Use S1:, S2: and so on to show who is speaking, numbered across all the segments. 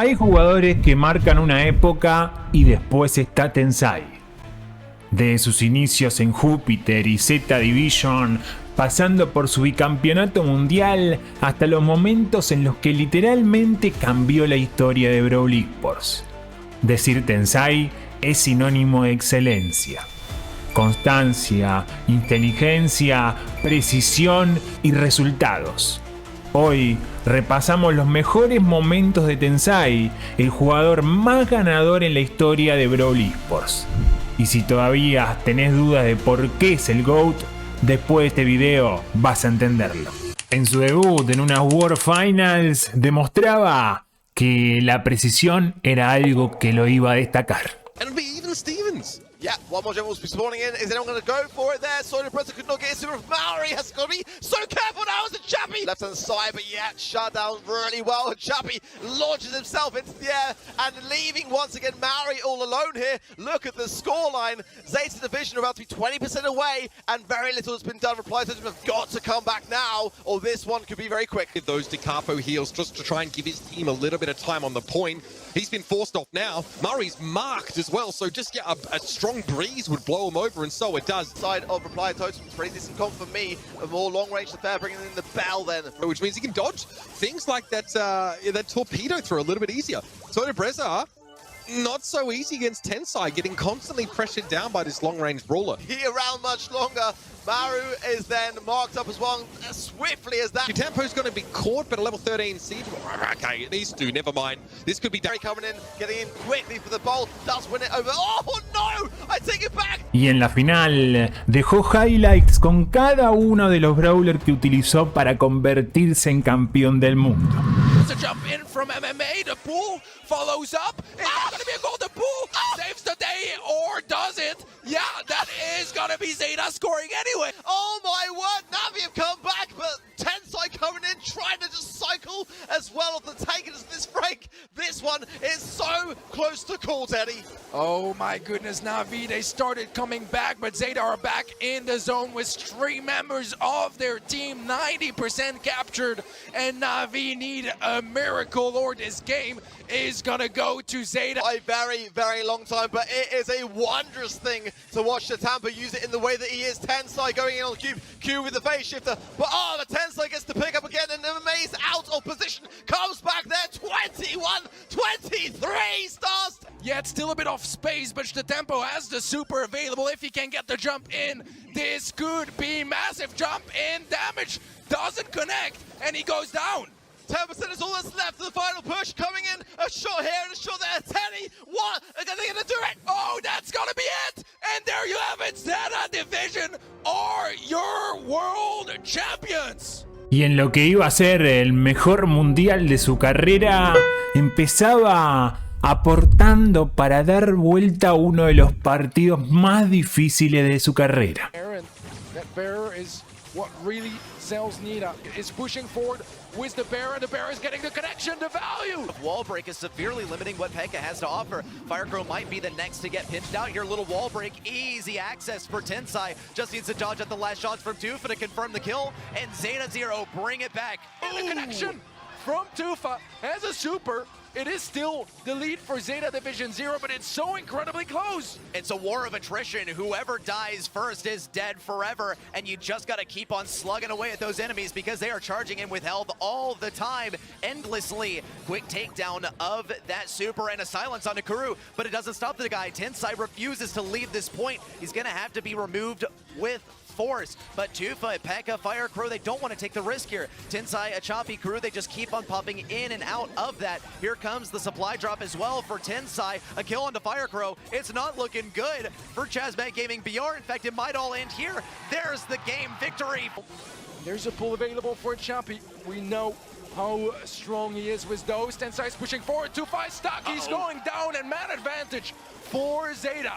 S1: Hay jugadores que marcan una época y después está TENSAI. De sus inicios en JUPITER y ZETA Division, pasando por su bicampeonato mundial, hasta los momentos en los que literalmente cambió la historia de Brawl Esports. Decir TENSAI es sinónimo de excelencia. Constancia, inteligencia, precisión y resultados. Hoy repasamos los mejores momentos de TENSAI, el jugador más ganador en la historia de Brawl Esports. Y si todavía tenés dudas de por qué es el GOAT, después de este video vas a entenderlo. En su debut en unas World Finals demostraba que la precisión era algo que lo iba a destacar.
S2: Yeah, one more general will be spawning in. Is anyone going to go for it there? Solar Pressure could not get it. Super Maori has got to be so careful now as a Chappy. Left hand side, but yeah, shut down really well. Chappy launches himself into the air and leaving once again Maori all alone here. Look at the scoreline. Zeta Division are about to be 20% away and very little has been done. Reply systems have got to come back now or this one could be very quick.
S3: Those DeCapo heals just to try and give his team a little bit of time on the point. He's been forced off now. Murray's marked as well, so just a strong breeze would blow him over, and so it does.
S2: Side of Reply Totems, pretty decent comp for me. A more long-range affair, bringing in the bell then.
S3: Which means he can dodge things like that that torpedo throw a little bit easier. Soda Breza, not so easy against TENSAI, getting constantly pressured down by this long-range brawler.
S2: He around much longer. Maru is then marked up as well, as swiftly as that.
S3: Tempo's going to be caught, but a level 13 siege. Okay, these two, never mind. This could be
S2: coming in, getting in quickly for the bowl. Does win it over. Oh no! I take it back.
S1: Y en la final dejó highlights con cada uno de los brawlers que utilizó para convertirse en campeón del mundo.
S4: A jump in from MMA, the pool follows up. It's not going to be a goal. The pool saves the day, or does it? Yeah, that is going to be Zeta scoring anyway.
S2: Oh my word, Navi have come back, but TENSAI coming in, trying to just cycle as well of the take as this break. This one is so close to call, Teddy.
S4: Oh my goodness, Navi, they started coming back, but Zeta are back in the zone with 3 members of their team, 90% captured, and Navi need a miracle or this game is gonna go to Zeta.
S2: A very, very long time, but it is a wondrous thing to watch the Tampa use it in the way that he is. TENSAI going in on the cube, Q with the phase shifter, but the TENSAI gets to pick up again, and MMA's out of position, comes back there, 21, 23 stars.
S4: Yeah, it's still a bit off space, but the tempo has the super available. If he can get the jump in, this could be massive. Jump in, damage doesn't connect, and he goes down.
S2: 10% is all that's left for the final push. Coming in, a shot here and a shot there. Teddy, what? Are they going to do it?
S4: Oh, that's going to be it. And there you have it. Zeta Division are your world champions.
S1: Y en lo que iba a ser el mejor mundial de su carrera, empezaba aportando para dar vuelta a uno de los partidos más difíciles de su carrera.
S4: Sells Nina is pushing forward with the bear, and the bear is getting the connection, the value.
S5: Wall break is severely limiting what Pekka has to offer. Firecrow might be the next to get pinched out here. Little wall break, easy access for TENSAI. Just needs to dodge at the last shots from Tufa to confirm the kill, and Zeta Zero bring it back.
S4: And the connection from Tufa has a super. It is still the lead for Zeta Division 0, but it's so incredibly close.
S5: It's a war of attrition. Whoever dies first is dead forever, and you just got to keep on slugging away at those enemies because they are charging in with health all the time, endlessly. Quick takedown of that super and a silence on Nakuru, but it doesn't stop the guy. TENSAI refuses to leave this point. He's going to have to be removed with force, but Tufa, Pekka, Firecrow, they don't want to take the risk here. TENSAI, a choppy crew, they just keep on popping in and out of that. Here comes the supply drop as well for TENSAI. A kill onto Firecrow. It's not looking good for Chazmat Gaming BR. In fact, it might all end here. There's the game victory.
S4: There's a pull available for Choppy. We know how strong he is with those. TENSAI is pushing forward. Tufa is stuck. He's going down, and man advantage for Zeta.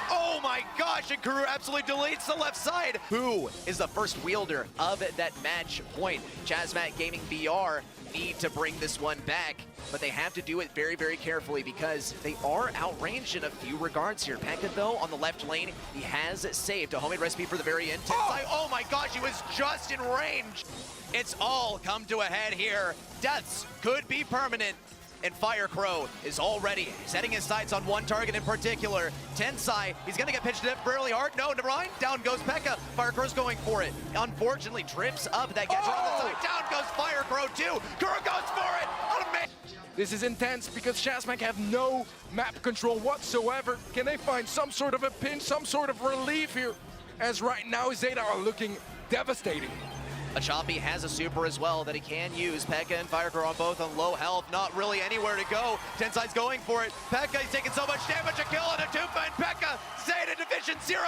S5: Oh my gosh, and Kuru absolutely deletes the left side. Who is the first wielder of that match point? Chazmat Gaming BR need to bring this one back, but they have to do it very, very carefully because they are outranged in a few regards here. Pekka, though, on the left lane, he has saved a homemade recipe for the very end. Oh my gosh, he was just in range. It's all come to a head here. Deaths could be permanent. and Firecrow is already setting his sights on one target in particular. TENSAI, he's gonna get pitched fairly hard. No, never mind. Down goes Pekka. Firecrow's going for it. Unfortunately, trips up. That gets her on the side. Down goes Firecrow too. Kuro goes for it.
S4: This is intense because Shazmak have no map control whatsoever. Can they find some sort of a pinch, some sort of relief here? As right now, Zeta are looking devastating.
S5: Achapi has a super as well that he can use. Pekka and Firecrow on both on low health. Not really anywhere to go. TENSAI's going for it. Pekka, he's taking so much damage. A kill and a two-man Pekka. Zeta Division 0.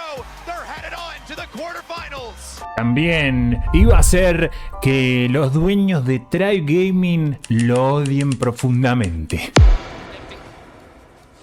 S5: They're headed on to the quarterfinals.
S1: También iba a ser que los dueños de Tribe Gaming lo odien profundamente.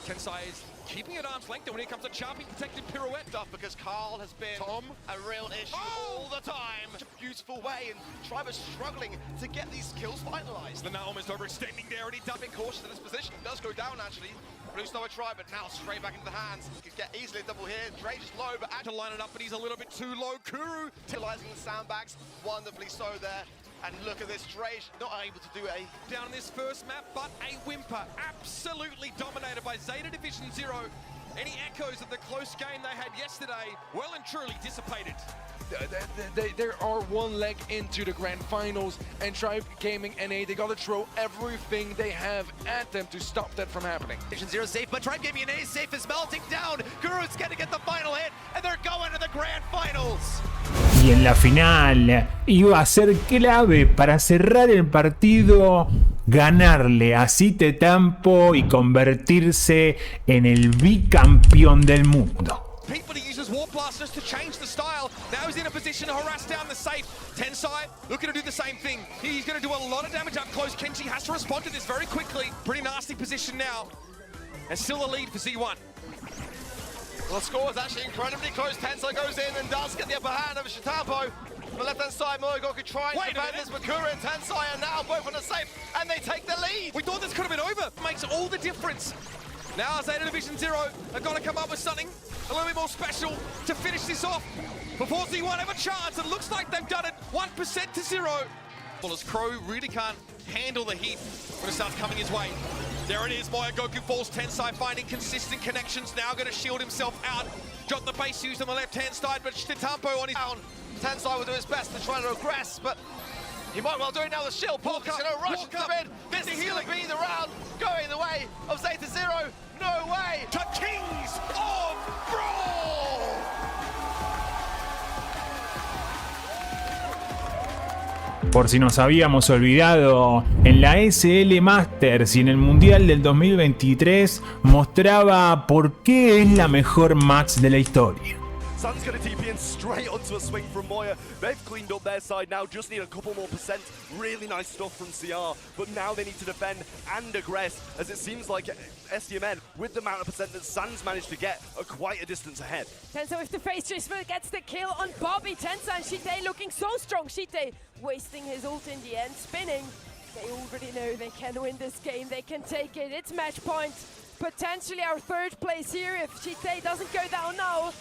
S3: TENSAI is keeping at arm's length, and when it comes to Chapi, protected pirouette
S2: Stuff because Carl has been a real issue all the time. Such a beautiful way, and Tribe is struggling to get these kills finalized.
S3: They're now almost overextending there, and he
S2: A bit cautious in this position. Does go down actually. Blue Star Tribe, but now straight back into the hands. Could get easily a double here. Drake is low, but
S3: to line it up, but he's a little bit too low. Kuru
S2: utilizing the sandbags wonderfully so there. And look at this, Drake not able to do a
S3: down in this first map, but a whimper. Absolutely dominated by Zeta Division 0. Any echoes of the close game they had yesterday, well and truly dissipated.
S4: They are one leg into the grand finals, and Tribe Gaming NA, they gotta throw everything they have at them to stop that from happening.
S5: Division 0 safe, but Tribe Gaming NA safe is melting down. Guru's gonna get the final hit, and they're going to the grand finals.
S1: Y en la final iba a ser clave para cerrar el partido, ganarle a Cite Tampo y convertirse en el bicampeón del mundo.
S3: People to use his Warp Blasters to change the style. Now he's in a position to harass down the safe. TENSAI looking to do the same thing. He's going to do a lot of damage up close. Kenji has to respond to this very quickly. Pretty nasty position now. And still a lead for Z1.
S2: Well, the score is actually incredibly close. TENSAI goes in and does get the upper hand over Shitampo. On the left-hand side, Moigo could try and defend this, but Kura and TENSAI are now both on the safe, and they take the lead.
S3: We thought this could have been over. Makes all the difference. Now Zeta Division 0 have got to come up with something a little bit more special to finish this off before Z1 have a chance. It looks like they've done it 1% to 0. Well, as Crow really can't handle the heat when it starts coming his way. There it is, Goku falls. TENSAI finding consistent connections, now going to shield himself out. Got the base used on the left-hand side, but Shitampo on his own.
S2: TENSAI will do his best to try to aggress, but he might well do it now. The shield Pork is going to rush into mid. This is going to be the round going the way of Zeta 0. No way!
S3: To Kings of Brawl!
S1: Por si nos habíamos olvidado, en la SL Masters y en el Mundial del 2023 mostraba por qué es la mejor Max de la historia.
S6: Sun's going to TP in straight onto a swing from Moya. They've cleaned up their side now, just need a couple more percent. Really nice stuff from CR, but now they need to defend and aggress, as it seems like SDMN, with the amount of percent that Sans managed to get, are quite a distance ahead.
S7: TENSAI with the face transfer gets the kill on Bobby. TENSAI and Shite looking so strong. Shite wasting his ult in the end, spinning. They already know they can win this game, they can take it. It's match point. Potentially our third place here if Shite doesn't go down now.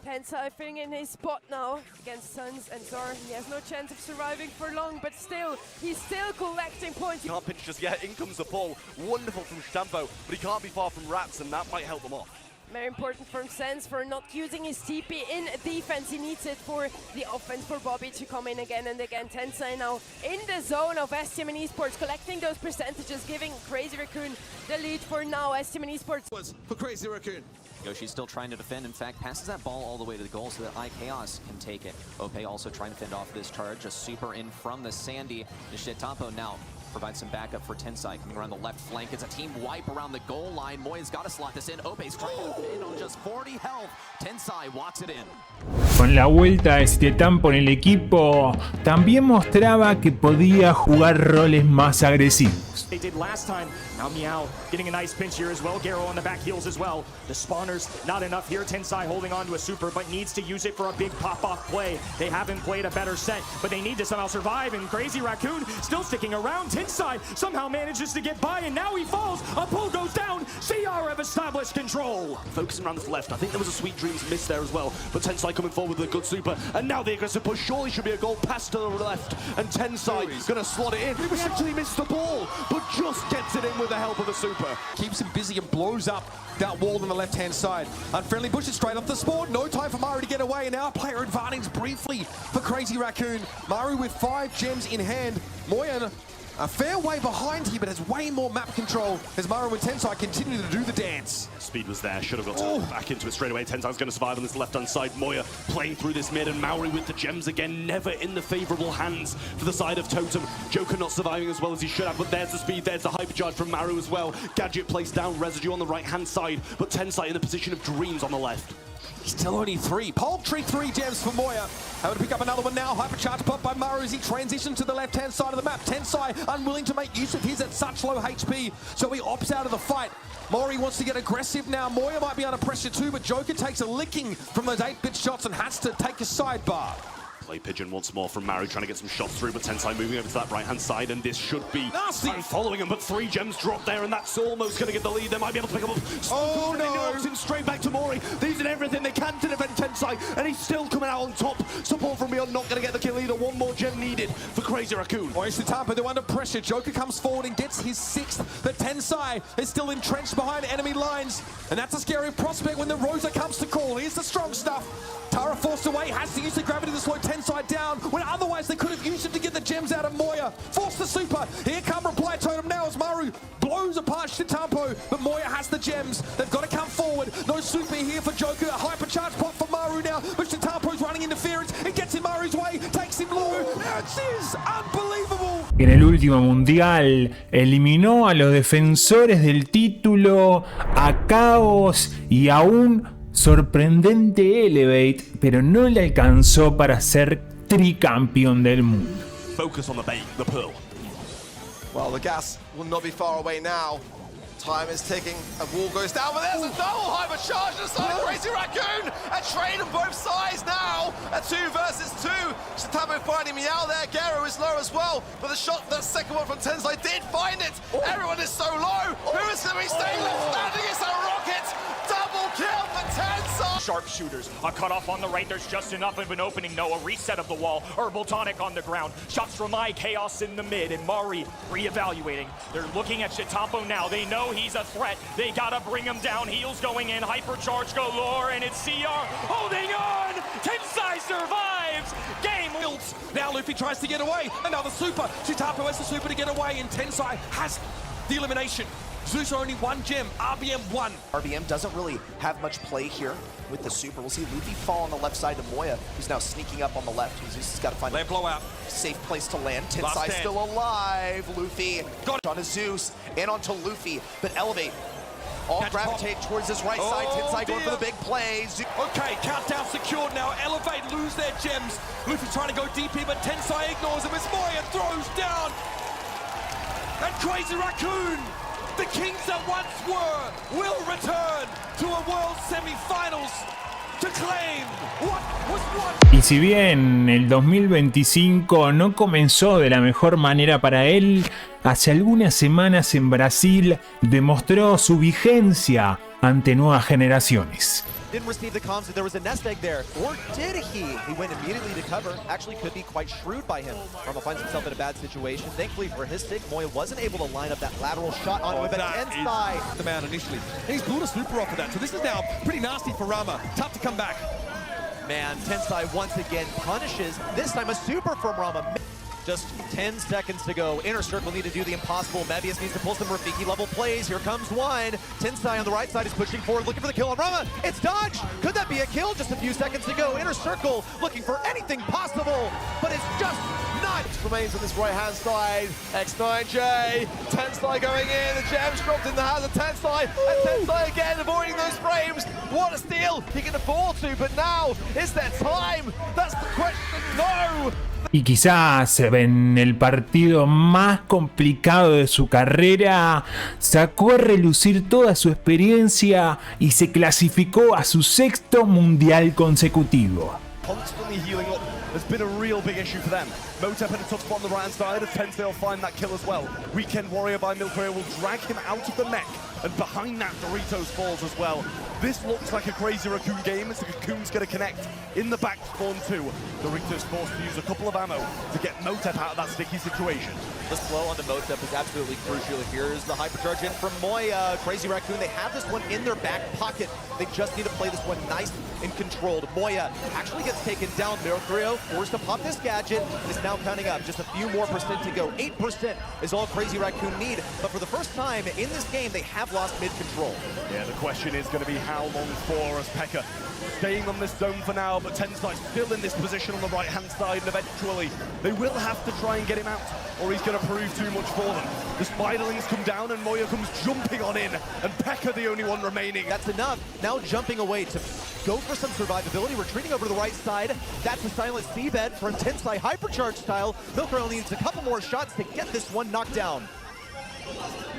S7: TENSAI filling in his spot now against Suns and Zor. He has no chance of surviving for long, but still, he's still collecting points.
S6: He can't pinch just yet. In comes the pull. Wonderful from Shitampo, but he can't be far from Rats, and that might help them off.
S7: Very important from Sens for not using his TP in defense. He needs it for the offense for Bobby to come in again and again. TENSAI now in the zone of STM Esports, collecting those percentages, giving Crazy Raccoon the lead for now. STM Esports
S3: For Crazy Raccoon.
S8: Yoshi's still trying to defend. In fact, passes that ball all the way to the goal so that iChaos can take it. Ope also trying to fend off this charge. A super in from the Sandy. Nishitampo now provides some backup for TENSAI. Coming around the left flank. It's a team wipe around the goal line. Moya's got to slot this in. Ope's trying to fit on just 40 health. TENSAI walks it in.
S1: Con la vuelta de Cite Tampo en el equipo, también mostraba que podía jugar roles más agresivos.
S9: They did last time. Now Meow getting a nice pinch here as well. Garo on the back heels as well. The spawners not enough here. TENSAI holding on to a super, but needs to use it for a big pop-off play. They haven't played a better set, but they need to somehow survive. And Crazy Raccoon still sticking around. TENSAI somehow manages to get by, and now he falls. A pull goes down. CR have a established control.
S6: Focusing around this left, I think there was a Sweet Dreams miss there as well, but TENSAI coming forward with a good super, and now the aggressive push surely should be a goal pass to the left, and TENSAI gonna slot it in. He actually missed the ball, but just gets it in with the help of the super.
S3: Keeps him busy and blows up that wall on the left-hand side. Unfriendly pushes straight off the spawn. No time for Maru to get away, and now player advantage briefly for Crazy Raccoon. Maru with 5 gems in hand. Moya a fair way behind here, but has way more map control as Maru and TENSAI continue to do the dance.
S6: Speed was there, should have got back into it straight away. TENSAI's going to survive on this left-hand side. Moya playing through this mid, and Mauri with the gems again, never in the favourable hands for the side of Totem. Joker not surviving as well as he should have, but there's the speed, there's the hypercharge from Maru as well. Gadget placed down, residue on the right-hand side, but TENSAI in the position of dreams on the left.
S3: Still only 3. Paltry 3 gems for Moya. Having to pick up another one now. Hypercharge pop by Maru as he transitions to the left-hand side of the map. TENSAI unwilling to make use of his at such low HP, so he opts out of the fight. Mori wants to get aggressive now. Moya might be under pressure too, but Joker takes a licking from those 8-bit shots and has to take a sidebar.
S6: Play pigeon once more from Maru, trying to get some shots through, but TENSAI moving over to that right-hand side, and this should be following him, but 3 gems drop there, and that's almost going to get the lead. They might be able to pick up.
S3: Oh no!
S6: Knocks him straight back to Mori. These are everything they can to defend TENSAI, and he's still coming out on top. Support from beyond not going to get the kill either. 1 more gem needed for Crazy Raccoon.
S3: It's the Tampa, they're under pressure. Joker comes forward and gets his 6th, but TENSAI is still entrenched behind enemy lines, and that's a scary prospect when the Rosa comes to call. Here's the strong stuff. Tara forced away, has to use the gravity to slow TENSAI down, when otherwise they could have used it to get the gems out of Moya. Force the super. Here come Reply Totem now as Maru blows apart Shitampo, but Moya has the gems. They've got to come forward. No super here for Joker. A hypercharge pop for Maru now, but Shitampo's running interference. It gets in Maru's way, takes him low. It is unbelievable.
S1: En el último mundial eliminó a los defensores del título, a Caos y a un sorprendente Elevate, pero no le alcanzó para ser tricampeón del mundo.
S6: Focus on the bait, the pearl.
S2: Well, the gas will not be far away now. Time is ticking. A wall goes down, but there's a double hypercharge on the side of Crazy Raccoon. A trade on both sides now. A 2 versus 2. Shitampo finding me out there. Gero is low as well. But the shot, that second one from TENSAI did find it. Everyone is so low. Who is going to be staying left standing? It's a rocket. Double kill for TENSAI.
S9: Sharpshooters. A cutoff on the right. There's just enough of an opening. No, a reset of the wall. Herbal Tonic on the ground. Shots from Chaos in the mid. And Mari reevaluating. They're looking at Shitampo now. They know he's a threat. They gotta bring him down. Heals going in. Hypercharge galore. And it's CR holding on. TENSAI survives. Game
S3: Builds. Now Luffy tries to get away. Another super. Shitampo has the super to get away, and TENSAI has the elimination. Zeus only 1 gem. RBM 1.
S5: RBM doesn't really have much play here with the super. We'll see Luffy fall on the left side to Moya, who's now sneaking up on the left. Zeus has got to find
S3: a
S5: blowout. Safe place to land. TENSAI still alive. Luffy got onto Zeus and onto Luffy, but Elevate. All gravitate towards this right side. TENSAI going for the big plays.
S3: Okay, countdown secured now. Elevate lose their gems. Luffy trying to go deep here, but TENSAI ignores him as Moya throws down. And Crazy Raccoon, the kings that once were, will return to a World Semi-Finals to claim what was won.
S1: Y si bien el 2025 no comenzó de la mejor manera para él, hace algunas semanas en Brasil demostró su vigencia ante nuevas generaciones.
S10: Didn't receive the comms that there was a nest egg there, or did he? He went immediately to cover. Actually could be quite shrewd by him. Rama finds himself in a bad situation. Thankfully for his sake, Moya wasn't able to line up that lateral shot onto him, but TENSAI
S3: the man initially. He's blew a super off of that, so this is now pretty nasty for Rama. Tough to come back.
S10: Man, TENSAI once again punishes, this time a super from Rama. Just 10 seconds to go. Inner Circle need to do the impossible. Mebius needs to pull some Rafiki level plays. Here comes one. TENSAI on the right side is pushing forward, looking for the kill on Rama. It's dodged. Could that be a kill? Just a few seconds to go. Inner Circle looking for anything possible, but it's just not.
S2: Remains on this right-hand side. X9J. TENSAI going in. The gems dropped in the hands of TENSAI. And TENSAI again avoiding those frames. What a steal. He can afford to, but now is there time? That's the question. No.
S1: Y quizás en el partido más complicado de su carrera sacó a relucir toda su experiencia y se clasificó a su 6º mundial consecutivo.
S2: Constantly healing up
S6: has been a real big issue for them. Motep in a tough spot on the right-hand side, as TENSAI will find that kill as well. Weekend Warrior by Milkray will drag him out of the mech, and behind that, Doritos falls as well. This looks like a crazy Raccoon game as the Raccoon's going to connect in the back spawn too. Doritos forced to use a couple of ammo to get Motep out of that sticky situation.
S10: The slow on the Motep is absolutely crucial. Here's the hypercharge in from Moya. Crazy Raccoon, they have this one in their back pocket. They just need to play this one nice and controlled. Moya actually gets taken down. Milkray forced to pop this gadget. Is now counting up. Just a few more percent to go. 8% is all Crazy Raccoon need. But for the first time in this game, they have lost mid-control.
S6: Yeah, the question is going to be how long for, as Pekka staying on this zone for now, but TENSAI still in this position on the right-hand side, and eventually they will have to try and get him out, or he's going to prove too much for them. The Spiderlings come down, and Moya comes jumping on in, and Pekka the only one remaining.
S10: That's enough. Now jumping away to go for some survivability, retreating over to the right side. That's a silent seabed from TENSAI hypercharge style. Milkray needs a couple more shots to get this one knocked down.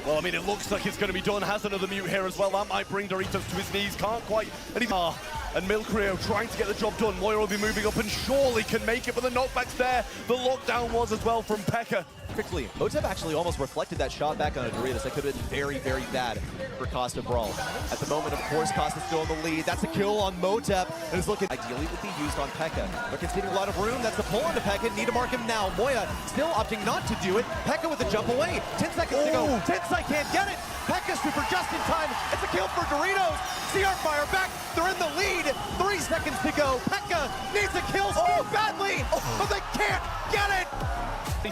S6: Well, I mean, it looks like it's going to be done. Has another mute here as well. That might bring Doritos to his knees. Can't quite. And Milkray trying to get the job done. Moya will be moving up and surely can make it, but the knockback's there. The lockdown was as well from Pekka.
S10: Quickly, Motep actually almost reflected that shot back on a Doritos. That could have been very, very bad for Costa Brawl. At the moment, of course, Costa's still in the lead. That's a kill on Motep, and it's looking ideally would be used on Pekka. They're conceding a lot of room. That's the pull onto Pekka. Need to mark him now. Moya still opting not to do it. Pekka with the jump away. 10 seconds to go. TENSAI can't get it. Pekka super just in time. It's a kill for Doritos. CR fire back. They're in the lead. 3 seconds to go. Pekka needs a kill so badly, but they can't get it.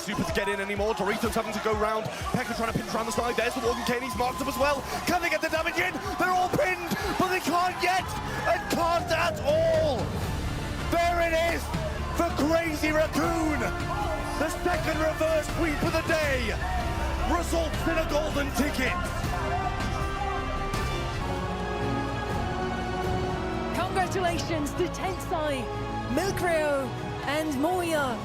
S6: Super to get in anymore. Doritos having to go round. Pekka trying to pinch around the side. There's the Morgan Caney's marked up as well. Can they get the damage in? They're all pinned, but they can't yet, and can't at all. There it is for Crazy Raccoon. The second reverse sweep of the day results in a golden ticket.
S7: Congratulations to TENSAI, Milkray, and Moya.